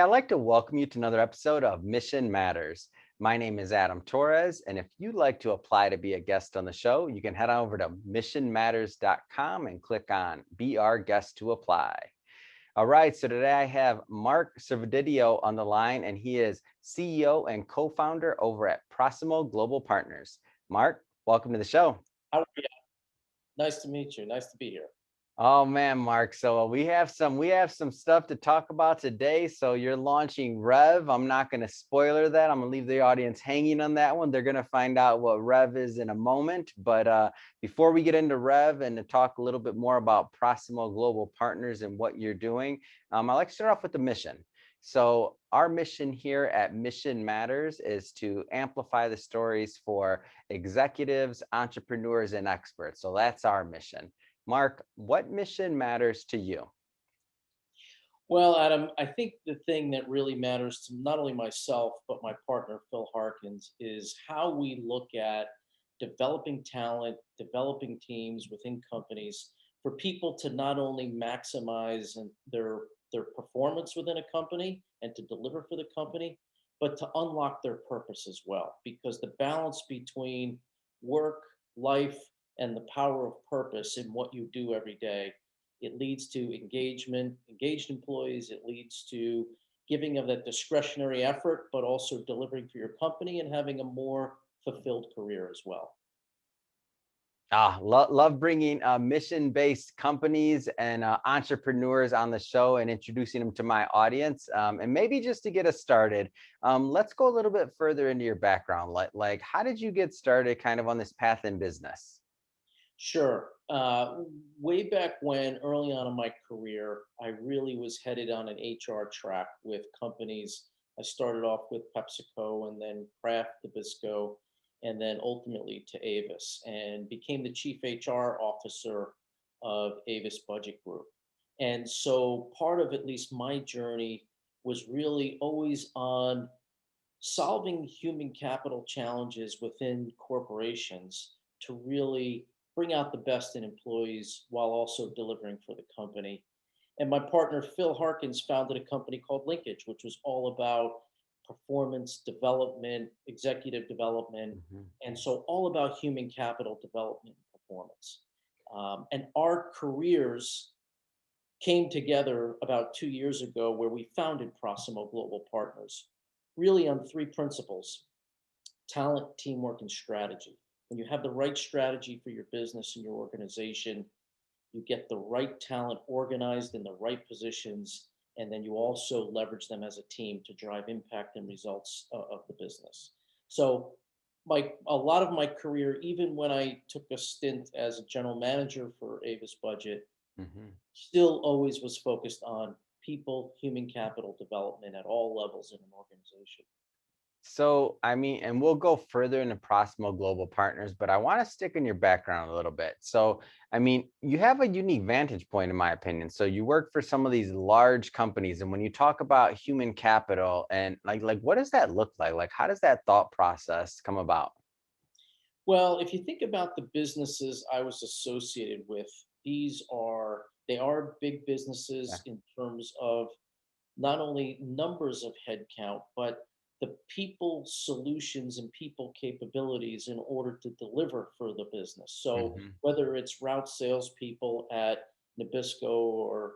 I'd like to welcome you to another episode of Mission Matters. My name is Adam Torres, and if you'd like to apply to be a guest on the show, you can head on over to missionmatters.com and click on Be Our Guest to apply. All right, so today I have Mark Servodidio on the line, and he is CEO and co-founder over at Prossimo Global Partners. Mark, welcome to the show. How are you? Nice to meet you. Nice to be here. Oh man, Mark. So we have some stuff to talk about today. So you're launching Rev. I'm not going to spoiler that. I'm going to leave the audience hanging on that one. They're going to find out what Rev is in a moment. But before we get into Rev and to talk a little bit more about Prossimo Global Partners and what you're doing, I'd like to start off with the mission. So our mission here at Mission Matters is to amplify the stories for executives, entrepreneurs, and experts. So that's our mission. Mark, what mission matters to you? Well, Adam, I think the thing that really matters to not only myself, but my partner, Phil Harkins, is how we look at developing talent, developing teams within companies for people to not only maximize their performance within a company and to deliver for the company, but to unlock their purpose as well. Because the balance between work, life, and the power of purpose in what you do every day, it leads to engagement, engaged employees. It leads to giving of that discretionary effort, but also delivering for your company and having a more fulfilled career as well. Love bringing mission-based companies and entrepreneurs on the show and introducing them to my audience. And maybe just to get us started, let's go a little bit further into your background. Like, how did you get started kind of on this path in business? Sure. Way back when, early on in my career, I really was headed on an HR track with companies. I started off with PepsiCo and then Kraft Nabisco, and then ultimately to Avis, and became the chief HR officer of Avis Budget Group. And so part of at least my journey was really always on solving human capital challenges within corporations to really bring out the best in employees while also delivering for the company. And my partner, Phil Harkins, founded a company called Linkage, which was all about performance development, executive development, Mhm. and so all about human capital development and performance. And our careers came together about 2 years ago where we founded Prossimo Global Partners, really on three principles: talent, teamwork, and strategy. When you have the right strategy for your business and your organization, you get the right talent organized in the right positions, and then you also leverage them as a team to drive impact and results of the business. So, a lot of my career, even when I took a stint as a general manager for Avis Budget, Mhm. still always was focused on people, human capital development at all levels in an organization. So, I mean, and we'll go further into Proximo Global Partners, but I want to stick in your background a little bit. So, I mean, you have a unique vantage point, in my opinion. So, you work for some of these large companies, and when you talk about human capital and like, what does that look like? Like, how does that thought process come about? Well, if you think about the businesses I was associated with, they are big Yeah. businesses in terms of not only numbers of headcount, but the people solutions and people capabilities in order to deliver for the business. So Hmm. whether it's route salespeople at Nabisco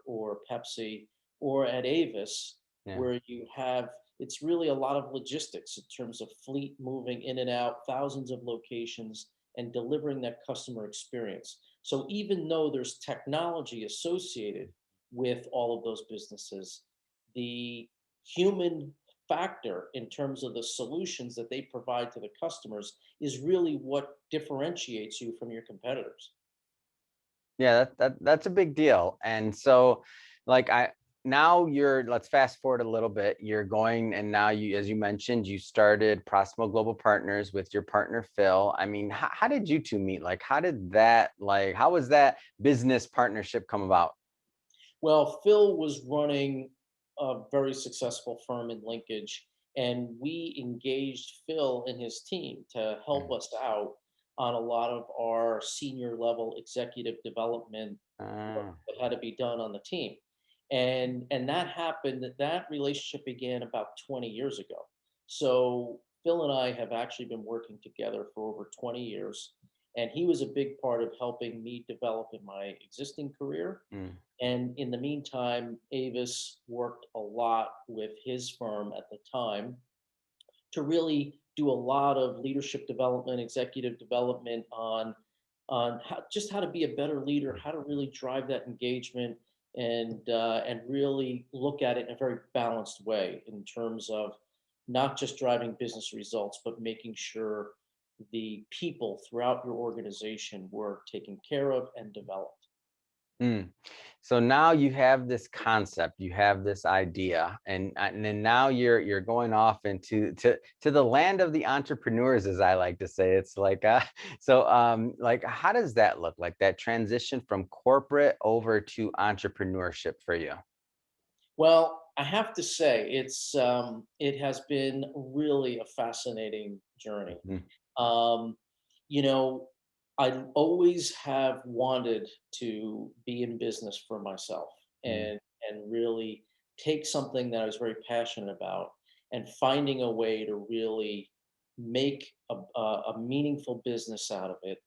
or Pepsi or at Avis, Yeah. where you have it's really a lot of logistics in terms of fleet moving in and out, thousands of locations, and delivering that customer experience. So even though there's technology associated with all of those businesses, the human factor in terms of the solutions that they provide to the customers is really what differentiates you from your competitors. Yeah, that's a big deal. And so, like I now you're let's fast forward a little bit. You're going and now you, as you mentioned, you started Proximo Global Partners with your partner Phil. I mean, how did you two meet? Like, how was that business partnership come about? Well, Phil was running a very successful firm in Linkage, and we engaged Phil and his team to help Mm. us out on a lot of our senior level executive development work Ah, that had to be done on the team. And that happened, that relationship began about 20 years ago. So Phil and I have actually been working together for over 20 years, and he was a big part of helping me develop in my existing career. Mm. And in the meantime, Avis worked a lot with his firm at the time to really do a lot of leadership development, executive development on how to be a better leader, how to really drive that engagement, and really look at it in a very balanced way in terms of not just driving business results, but making sure the people throughout your organization were taken care of and developed. Mm. So now you have this concept, you have this idea, and then now you're going off into to the land of the entrepreneurs, as I like to say. It's like like how does that look like, that transition from corporate over to entrepreneurship for you? Well, I have to say it has been really a fascinating journey. Mhm. Um, you know, I always have wanted to be in business for myself Mm. and really take something that I was very passionate about and finding a way to really make a meaningful business out of it.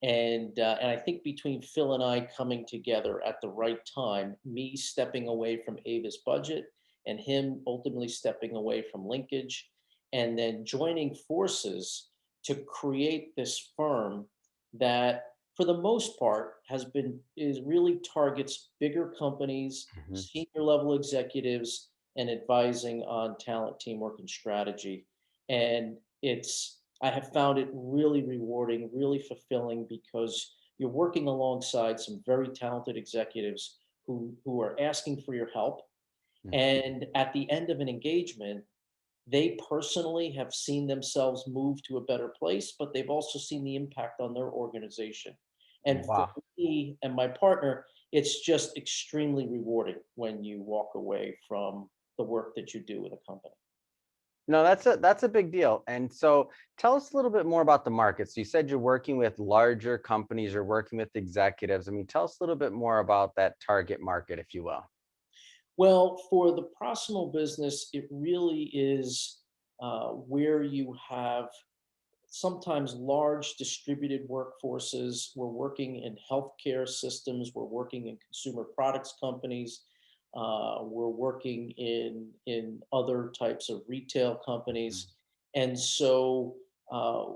And I think between Phil and I coming together at the right time, me stepping away from Ava's budget and him ultimately stepping away from linkage, and then joining forces to create this firm that for the most part is really targets bigger companies, Mhm. senior level executives, and advising on talent, teamwork, and strategy. And I have found it really rewarding, really fulfilling, because you're working alongside some very talented executives who are asking for your help. Mm. And at the end of an engagement, they personally have seen themselves move to a better place, but they've also seen the impact on their organization. And for Wow. me and my partner, it's just extremely rewarding when you walk away from the work that you do with a company. No, that's a big deal. And so tell us a little bit more about the markets. You said you're working with larger companies, you're working with executives. I mean, tell us a little bit more about that target market, if you will. Well, for the Prossimo business, it really is where you have sometimes large distributed workforces. We're working in healthcare systems. We're working in consumer products companies. We're working in other types of retail Mm. companies, and so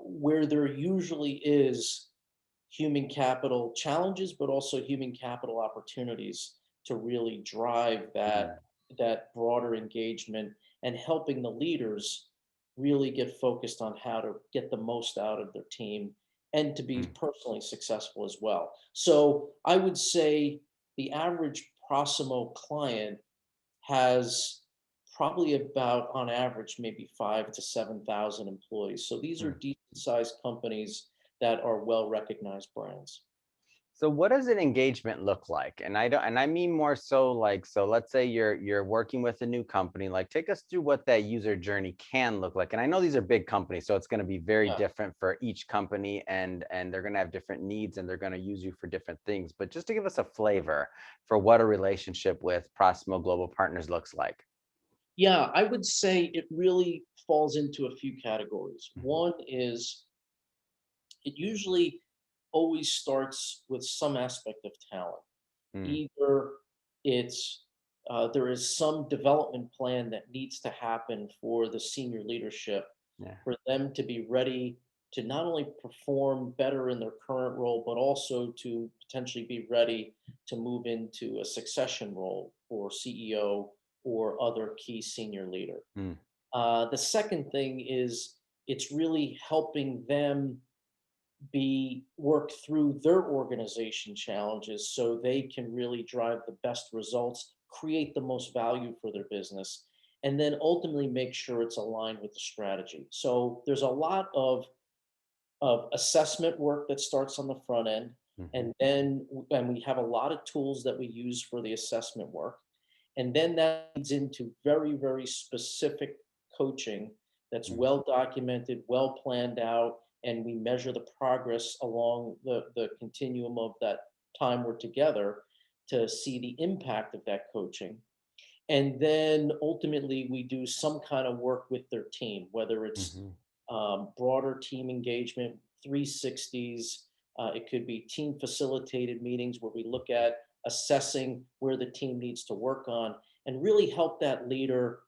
where there usually is human capital challenges, but also human capital opportunities to really drive Mm. that broader engagement and helping the leaders really get focused on how to get the most out of their team and to be Mm. personally successful as well. So I would say the average Prossimo client has probably about, on average, maybe 5 to 7,000 employees. So these are Mm. decent sized companies that are well recognized brands. So what does an engagement look like? And I mean more so like, so let's say you're working with a new company, like take us through what that user journey can look like. And I know these are big companies, so it's going to be very Yeah. different for each company, and they're going to have different needs and they're going to use you for different things. But just to give us a flavor for what a relationship with Prossimo Global Partners looks like. Yeah, I would say it really falls into a few categories. Mhm. One is it usually always starts with some aspect of talent. Mm. Either it's there is some development plan that needs to happen for the senior leadership Yeah. for them to be ready to not only perform better in their current role, but also to potentially be ready to move into a succession role for CEO or other key senior leader. Mm. The second thing is it's really helping them be work through their organization challenges so they can really drive the best results, create the most value for their business, and then ultimately make sure it's aligned with the strategy. So there's a lot of assessment work that starts on the front end, Mhm. and we have a lot of tools that we use for the assessment work, and then that leads into very, very specific coaching that's Mm. well documented, well planned out, and we measure the progress along the continuum of that time we're together to see the impact of that coaching. And then ultimately, we do some kind of work with their team, whether it's Mhm. broader team engagement, 360s. It could be team facilitated meetings where we look at assessing where the team needs to work on and really help that leader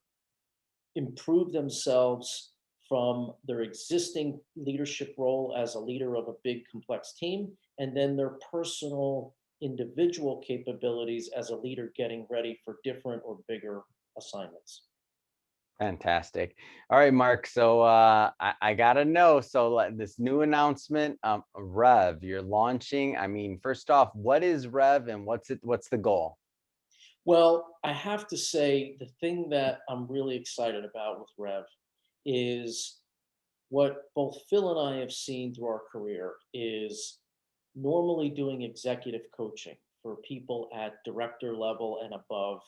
improve themselves from their existing leadership role as a leader of a big complex team, and then their personal individual capabilities as a leader getting ready for different or bigger assignments. Fantastic. All right, Mark. So I gotta know. So like this new announcement, Rev, you're launching. I mean, first off, what is Rev and what's it? What's the goal? Well, I have to say the thing that I'm really excited about with Rev is what both Phil and I have seen through our career is normally doing executive coaching for people at director level and above.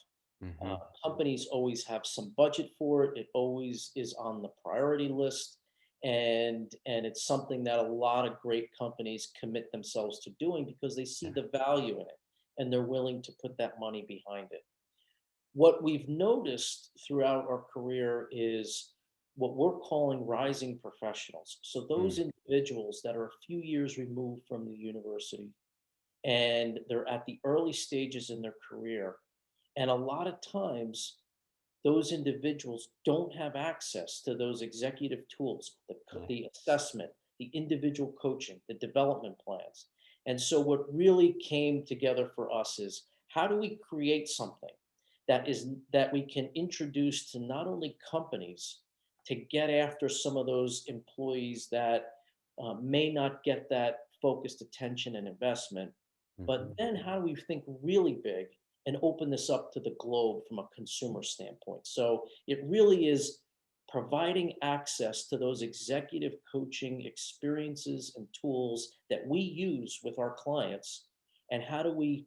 Uh, Hmm. Companies always have some budget for it. It always is on the priority list, and it's something that a lot of great companies commit themselves to doing because they see Yeah. the value in it and they're willing to put that money behind it. What we've noticed throughout our career is what we're calling rising professionals. So those Mm. individuals that are a few years removed from the university and they're at the early stages in their career. And a lot of times, those individuals don't have access to those executive tools, Yeah. the assessment, the individual coaching, the development plans. And so, what really came together for us is how do we create something that we can introduce to not only companies to get after some of those employees that may not get that focused attention and investment, but Hmm. then how do we think really big and open this up to the globe from a consumer standpoint? So it really is providing access to those executive coaching experiences and tools that we use with our clients. And how do we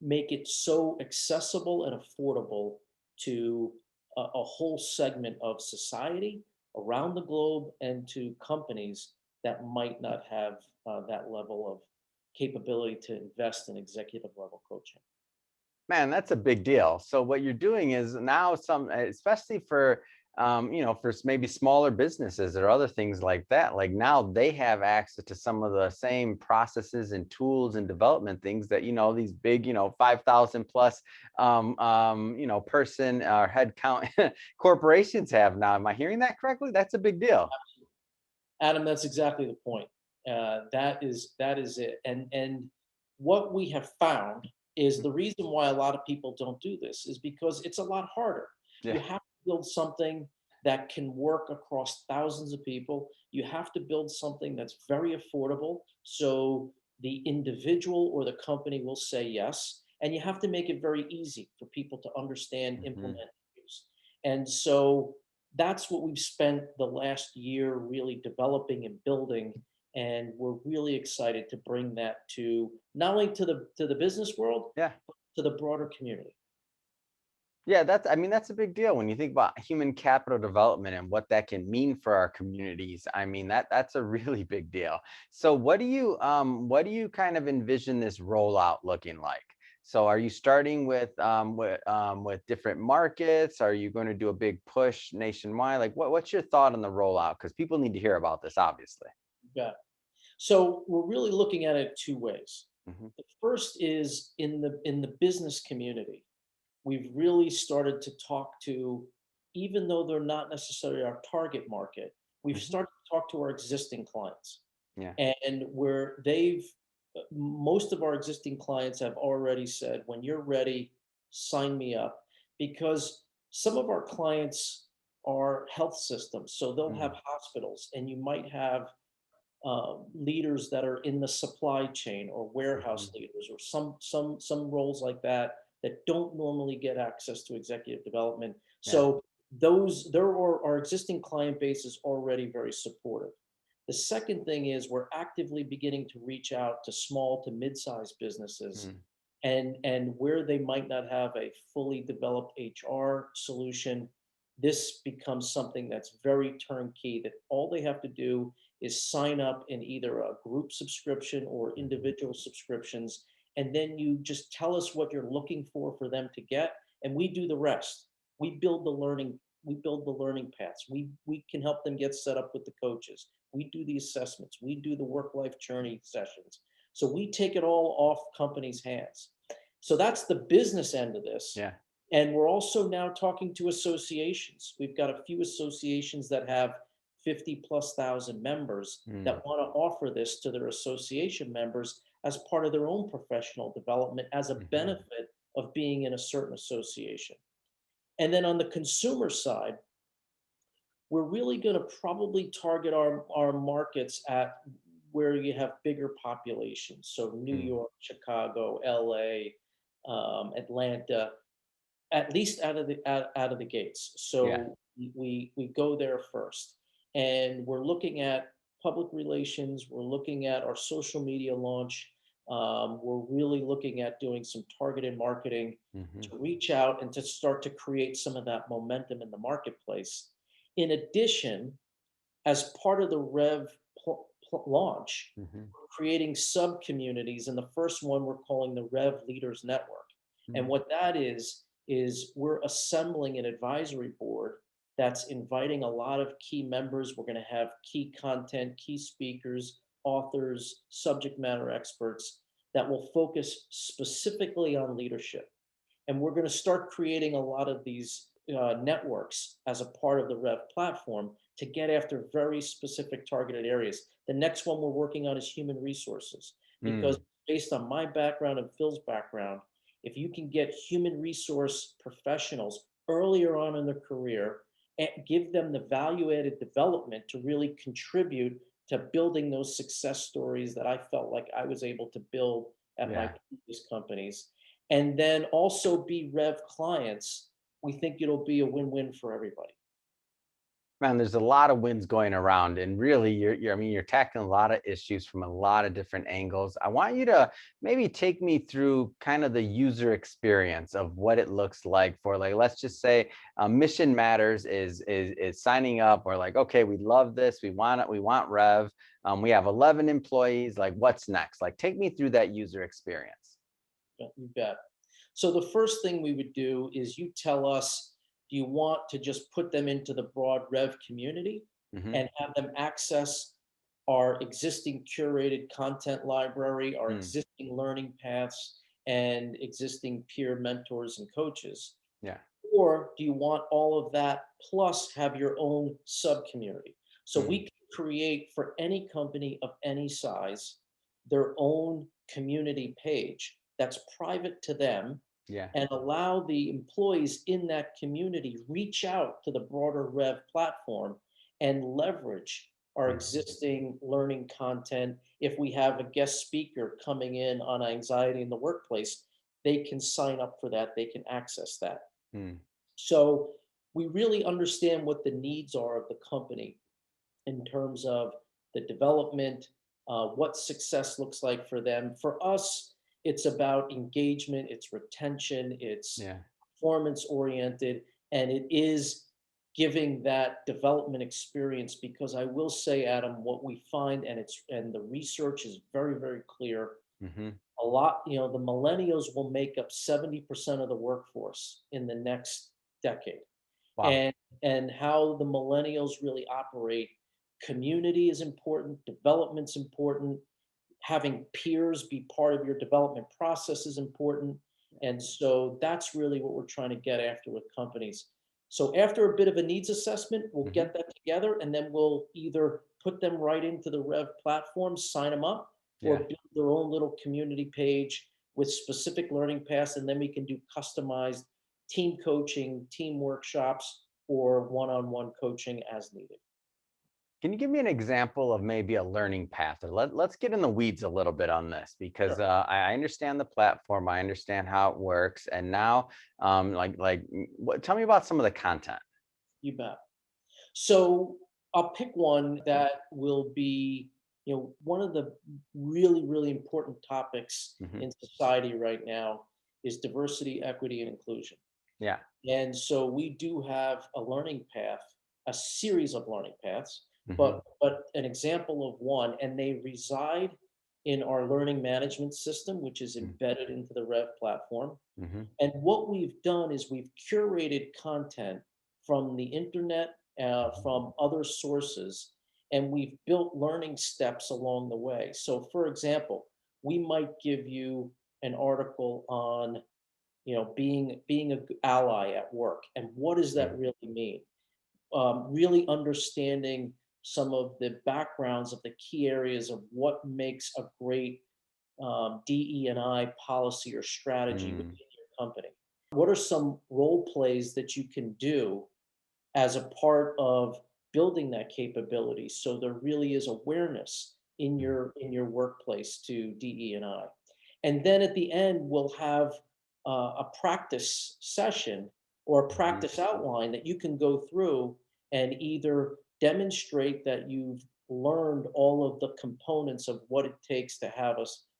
make it so accessible and affordable to a whole segment of society around the globe and to companies that might not have that level of capability to invest in executive level coaching. Man, that's a big deal. So what you're doing is now especially for, for maybe smaller businesses or other things like that. Like now they have access to some of the same processes and tools and development things that, these big, 5,000 plus, person or head count corporations have now. Am I hearing that correctly? That's a big deal. Adam, that's exactly the point. That is it. And what we have found is the reason why a lot of people don't do this is because it's a lot harder. Yeah. You have to build something that can work across thousands of people. You have to build something that's very affordable, so the individual or the company will say yes. And you have to make it very easy for people to understand, Hmm. implement, and use. And so that's what we've spent the last year really developing and building, and we're really excited to bring that to not only to the business world Yeah. but to the broader community. Yeah, I mean, that's a big deal when you think about human capital development and what that can mean for our communities. I mean, that's a really big deal. So what do you kind of envision this rollout looking like? So are you starting with different markets? Are you going to do a big push nationwide? Like what's your thought on the rollout? Because people need to hear about this, obviously. Yeah. So we're really looking at it two ways. Hmm. The first is in the business community. We've really started to talk to, even though they're not necessarily our target market, we've Hmm. started to talk to our existing clients. Yeah. And where most of our existing clients have already said, when you're ready, sign me up. Because some of our clients are health systems. So they'll have Mm. hospitals, and you might have leaders that are in the supply chain or warehouse Mhm. leaders or some roles like that that don't normally get access to executive development. Yeah. So those there are our existing client base is already very supportive. The second thing is we're actively beginning to reach out to small to mid-sized businesses, Mm. and where they might not have a fully developed HR solution, this becomes something that's very turnkey, that all they have to do is sign up in either a group subscription or Mhm. individual subscriptions, and then you just tell us what you're looking for them to get, and we do the rest. We build the learning paths. We can help them get set up with the coaches. We do the assessments. We do the work life journey sessions. So we take it all off companies' hands. So that's the business end of this. Yeah. And we're also now talking to associations. We've got a few associations that have 50 plus thousand members Mm. that want to offer this to their association members as part of their own professional development as a Mhm. benefit of being in a certain association. And then on the consumer side, we're really going to probably target our markets at where you have bigger populations. So New Mm. York, Chicago, LA, Atlanta, at least out of the gates. Yeah. So we go there first, and we're looking at public relations. We're looking at our social media launch. We're really looking at doing some targeted marketing Mhm. to reach out and to start to create some of that momentum in the marketplace. In addition, as part of the launch, Mhm. we're creating sub communities, and the first one we're calling the Rev Leaders Network. And Mm. what that is we're assembling an advisory board that's inviting a lot of key members. We're going to have key content, key speakers, authors, subject matter experts that will focus specifically on leadership. And we're going to start creating a lot of these networks as a part of the Rev platform to get after very specific targeted areas. The next one we're working on is human resources, because Mm. based on my background and Phil's background, if you can get human resource professionals earlier on in their career and give them the value added development to really contribute to building those success stories that I felt like I was able to build at my Yeah. previous companies, and then also be Rev clients, we think it'll be a win-win for everybody. Man, there's a lot of wins going around, and really, I mean, you're tackling a lot of issues from a lot of different angles. I want you to maybe take me through kind of the user experience of what it looks like for, like, let's just say, Mission Matters is signing up. Or like, okay, we love this, we want it, we want Rev. We have 11 employees. Like, what's next? Like, take me through that user experience. Yeah, you bet. So the first thing we would do is you tell us, do you want to just put them into the broad Rev community Hmm. and have them access our existing curated content library, our Mm. existing learning paths, and existing peer mentors and coaches? Yeah. Or do you want all of that plus have your own sub community? So we Mm. can create for any company of any size their own community page that's private to them, Yeah. and allow the employees in that community reach out to the broader Rev platform and leverage our Mm. existing learning content. If we have a guest speaker coming in on anxiety in the workplace, they can sign up for that, they can access that. Mm. So we really understand what the needs are of the company in terms of the development, what success looks like for them. For us, it's about engagement, it's retention, it's Yeah. performance oriented, and it is giving that development experience. Because I will say, Adam, what we find, and the research is very, very clear. Hmm. A lot, the millennials will make up 70% of the workforce in the next decade. Wow. And how the millennials really operate, community is important, development's important, having peers be part of your development process is important. And so that's really what we're trying to get after with companies. So after a bit of a needs assessment, we'll Hmm. get that together, and then we'll either put them right into the Rev platform, sign them up, or Yeah. build their own little community page with specific learning paths. And then we can do customized team coaching, team workshops, or one-on-one coaching as needed. Can you give me an example of maybe a learning path? Or let's get in the weeds a little bit on this, because Sure. I understand the platform, I understand how it works, and now, tell me about some of the content. You bet. So I'll pick one that will be, one of the really, really important topics Hmm. in society right now is diversity, equity, and inclusion. Yeah. And so we do have a learning path, a series of learning paths, Hmm. but an example of one, and they reside in our learning management system, which is embedded into the Rev platform. Mm-hmm. And what we've done is we've curated content from the internet, from other sources, and we've built learning steps along the way. So, for example, we might give you an article on, being a ally at work, and what does that really mean? Really understanding some of the backgrounds of the key areas of what makes a great DE&I policy or strategy within Mm-hmm. your company. What are some role plays that you can do as a part of building that capability so there really is awareness in your workplace to DE&I? And then at the end, we'll have a practice session or a Mm-hmm. practice outline that you can go through and either demonstrate that you've learned all of the components of what it takes to have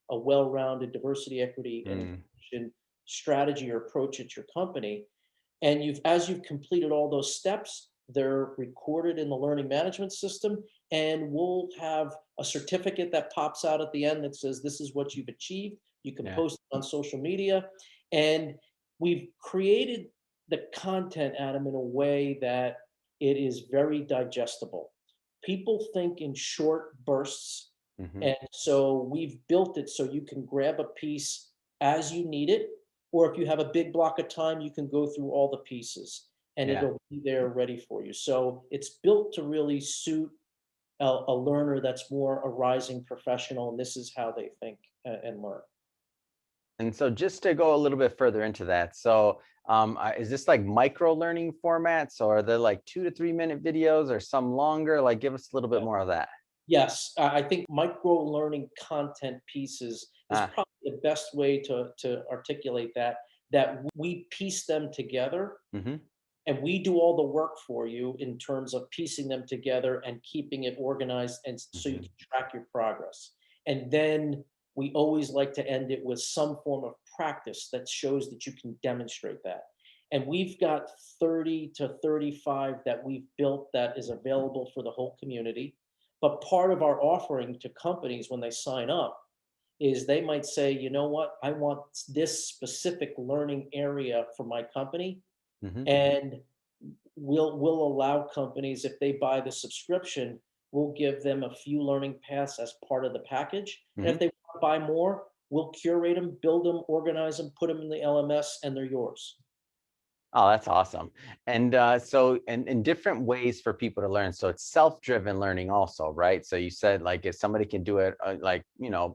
a well-rounded diversity, equity, and Mm-hmm. inclusion strategy or approach at your company. And as you've completed all those steps, they're recorded in the learning management system, and we'll have a certificate that pops out at the end that says this is what you've achieved. You can Yeah. post it on social media, and we've created the content, Adam, in a way that it is very digestible. People think in short bursts, Mm-hmm. and so we've built it so you can grab a piece as you need it, or if you have a big block of time, you can go through all the pieces and Yeah. it'll be there ready for you. So it's built to really suit a learner that's more a rising professional, and this is how they think and learn. And so just to go a little bit further into that, so is this like micro learning formats, or are they like 2 to 3 minute videos, or some longer? Like, give us a little bit Yeah. more of that. Yes, I think micro learning content pieces is Ah, probably the best way to articulate that. That we piece them together mm-hmm. and we do all the work for you in terms of piecing them together and keeping it organized and so you Mm-hmm. can track your progress. And then we always like to end it with some form of practice that shows that you can demonstrate that. And we've got 30 to 35 that we've built that is available for the whole community. But part of our offering to companies when they sign up is they might say, you know what, I want this specific learning area for my company, Mm-hmm. and we'll allow companies, if they buy the subscription, we'll give them a few learning paths as part of the package. And Mm-hmm. if they want to buy more, we'll curate them, build them, organize them, put them in the LMS, and they're yours. Oh, that's awesome. And so, and in different ways for people to learn. So it's self-driven learning also, right? So you said like if somebody can do it like,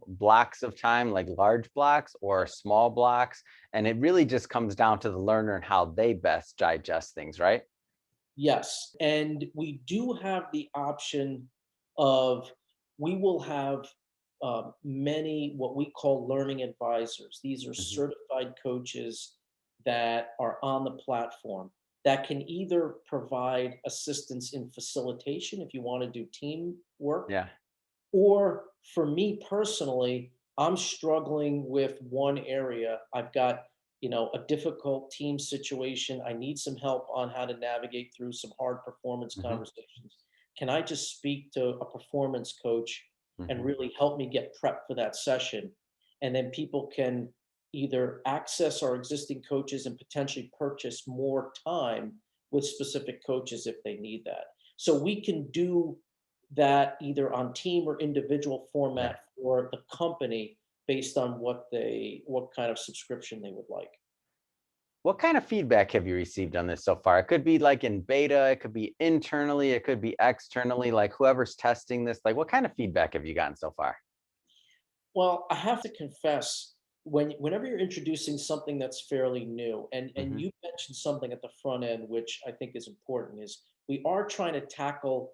blocks of time, like large blocks or small blocks, and it really just comes down to the learner and how they best digest things, right? Yes, and we do have the option of, we will have many what we call learning advisors. These are Hmm. certified coaches that are on the platform that can either provide assistance in facilitation if you want to do team work, Yeah. or for me personally, I'm struggling with one area. I've got, a difficult team situation. I need some help on how to navigate through some hard performance Hmm. conversations. Can I just speak to a performance coach and Hmm. really help me get prepped for that session? And then people can either access our existing coaches and potentially purchase more time with specific coaches if they need that. So we can do that either on team or individual Yeah. format for the company based on what kind of subscription they would like. What kind of feedback have you received on this so far? It could be like in beta, it could be internally, it could be externally, like whoever's testing this, like what kind of feedback have you gotten so far? Well, I have to confess, whenever you're introducing something that's fairly new, and Hmm. you mentioned something at the front end, which I think is important, is we are trying to tackle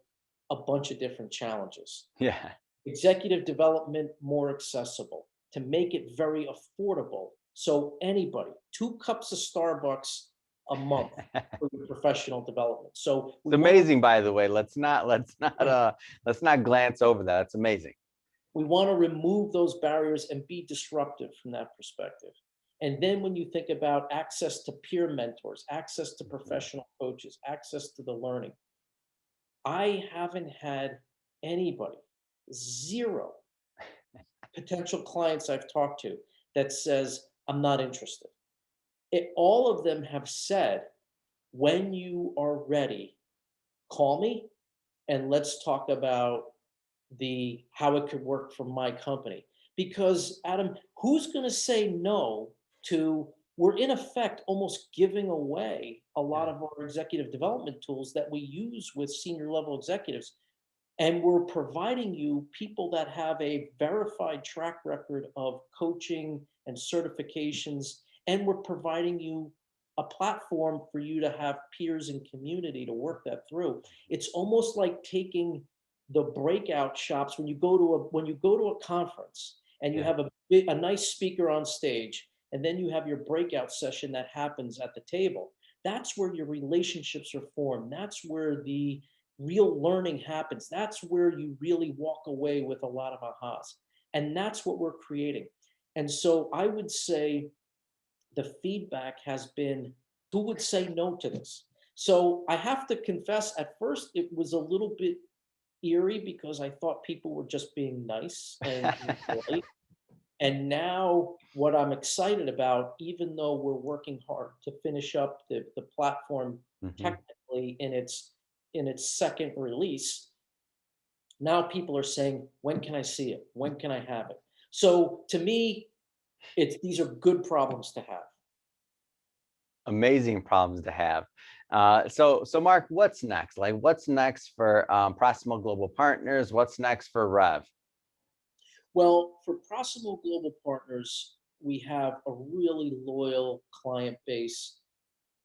a bunch of different challenges. Yeah. Executive development more accessible, to make it very affordable. So anybody, 2 cups of Starbucks a month for your professional development. So It's amazing, by the way. Let's not glance over that. It's amazing. we want to remove those barriers and be disruptive from that perspective. And then when you think about access to peer mentors, access to Mhm. professional coaches, access to the learning, I haven't had anybody, zero, potential clients I've talked to that says, I'm not interested. All of them have said, when you are ready, call me and let's talk about the how it could work for my company. Because Adam, who's going to say no to, we're in effect almost giving away a lot Yeah. of our executive development tools that we use with senior level executives, and we're providing you people that have a verified track record of coaching and certifications, and we're providing you a platform for you to have peers and community to work that through. It's almost like taking the breakout shops when you go to a conference and you Yeah. have a nice speaker on stage, and then you have your breakout session that happens at the table. That's where your relationships are formed. That's where the real learning happens. That's where you really walk away with a lot of ahas. And that's what we're creating. And so I would say the feedback has been, who would say no to this? So I have to confess, at first it was a little bit eerie because I thought people were just being nice and polite. And now what I'm excited about, even though we're working hard to finish up the platform Hmm. technically in its second release, now people are saying, when can I see it? When can I have it? So to me, these are good problems to have. Amazing problems to have. So Mark, what's next? Like, what's next for Prossimo Global Partners? What's next for Rev? Well, for Prossimo Global Partners, we have a really loyal client base,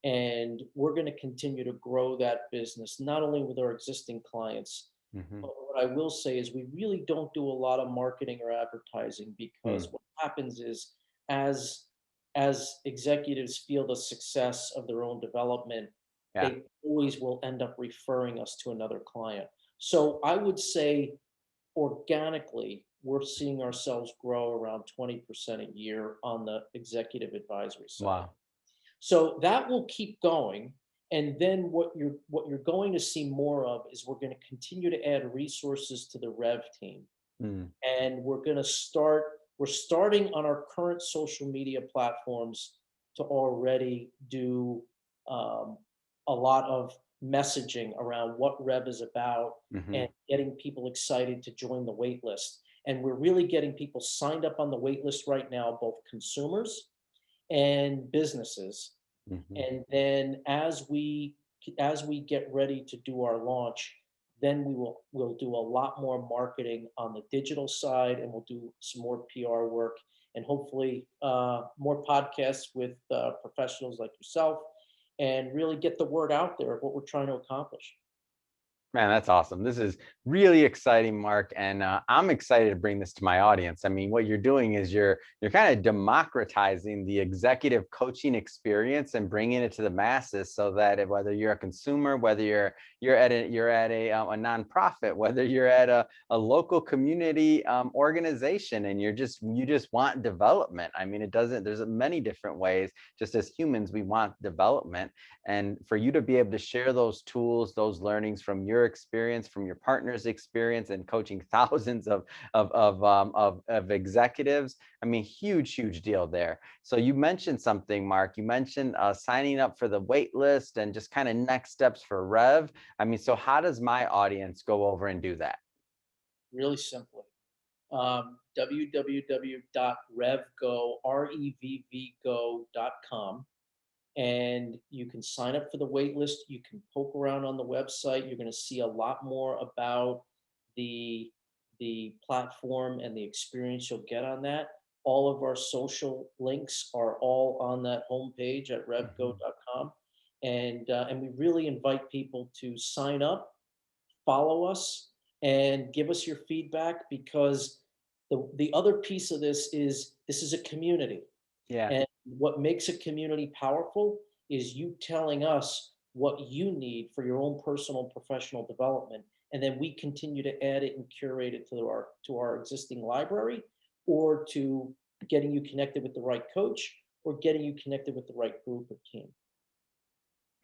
and we're going to continue to grow that business, not only with our existing clients, Hmm. but what I will say is we really don't do a lot of marketing or advertising, because Mm. what happens is, as as executives feel the success of their own development, Yeah. they always will end up referring us to another client. So I would say organically, we're seeing ourselves grow around 20% a year on the executive advisory side. Wow. So that will keep going. And then what you're going to see more of is we're going to continue to add resources to the Rev team. Mm. And we're starting on our current social media platforms to already do um, a lot of messaging around what Rev is about, Hmm. and getting people excited to join the wait list. And we're really getting people signed up on the wait list right now, both consumers and businesses. Hmm. And then as we get ready to do our launch, then we'll do a lot more marketing on the digital side, and we'll do some more PR work, and hopefully more podcasts with professionals like yourself, and really get the word out there of what we're trying to accomplish. Man, that's awesome. This is really exciting, Mark, and I'm excited to bring this to my audience. I mean, what you're doing is you're kind of democratizing the executive coaching experience and bringing it to the masses, so that whether you're a consumer, whether you're at a nonprofit, whether you're at a local community organization, and you just want development. I mean, it doesn't. There's many different ways. Just as humans, we want development, and for you to be able to share those tools, those learnings from your experience, from your partner's experience, and coaching thousands of executives. I mean, huge deal there. So you mentioned something, Mark. You mentioned signing up for the wait list and just kind of next steps for Rev. I mean, so how does my audience go over and do that? Really simply, www.revgo.com, and you can sign up for the wait list. You can poke around on the website. You're going to see a lot more about the the platform and the experience you'll get on that. All of our social links are all on that homepage at Mhm. revgo.com, and we really invite people to sign up, follow us, and give us your feedback, because the other piece of this is a community. Yeah. And what makes a community powerful is you telling us what you need for your own personal and professional development. And then we continue to add it and curate it to our existing library, or to getting you connected with the right coach, or getting you connected with the right group or team.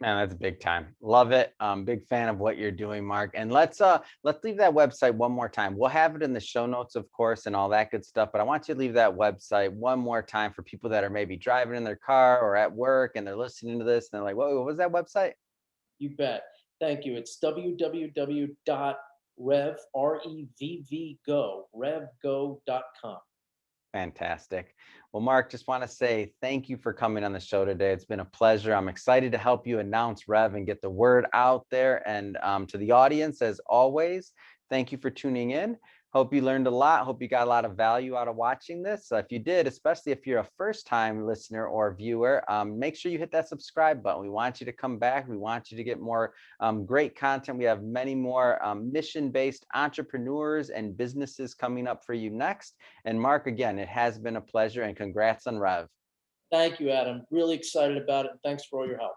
Man, that's big time. Love it. Big fan of what you're doing, Mark. And let's leave that website one more time. We'll have it in the show notes, of course, and all that good stuff. But I want you to leave that website one more time for people that are maybe driving in their car or at work and they're listening to this and they're like, "Whoa, what was that website?" You bet. Thank you. It's revgo.com. Fantastic. Well, Mark, just want to say thank you for coming on the show today. It's been a pleasure. I'm excited to help you announce Rev and get the word out there. And to the audience, as always, thank you for tuning in. Hope you learned a lot. Hope you got a lot of value out of watching this. If you did, especially if you're a first-time listener or viewer, make sure you hit that subscribe button. We want you to come back. We want you to get more great content. We have many more mission-based entrepreneurs and businesses coming up for you next. And Mark, again, it has been a pleasure and congrats on Rev. Thank you, Adam. Really excited about it. Thanks for all your help.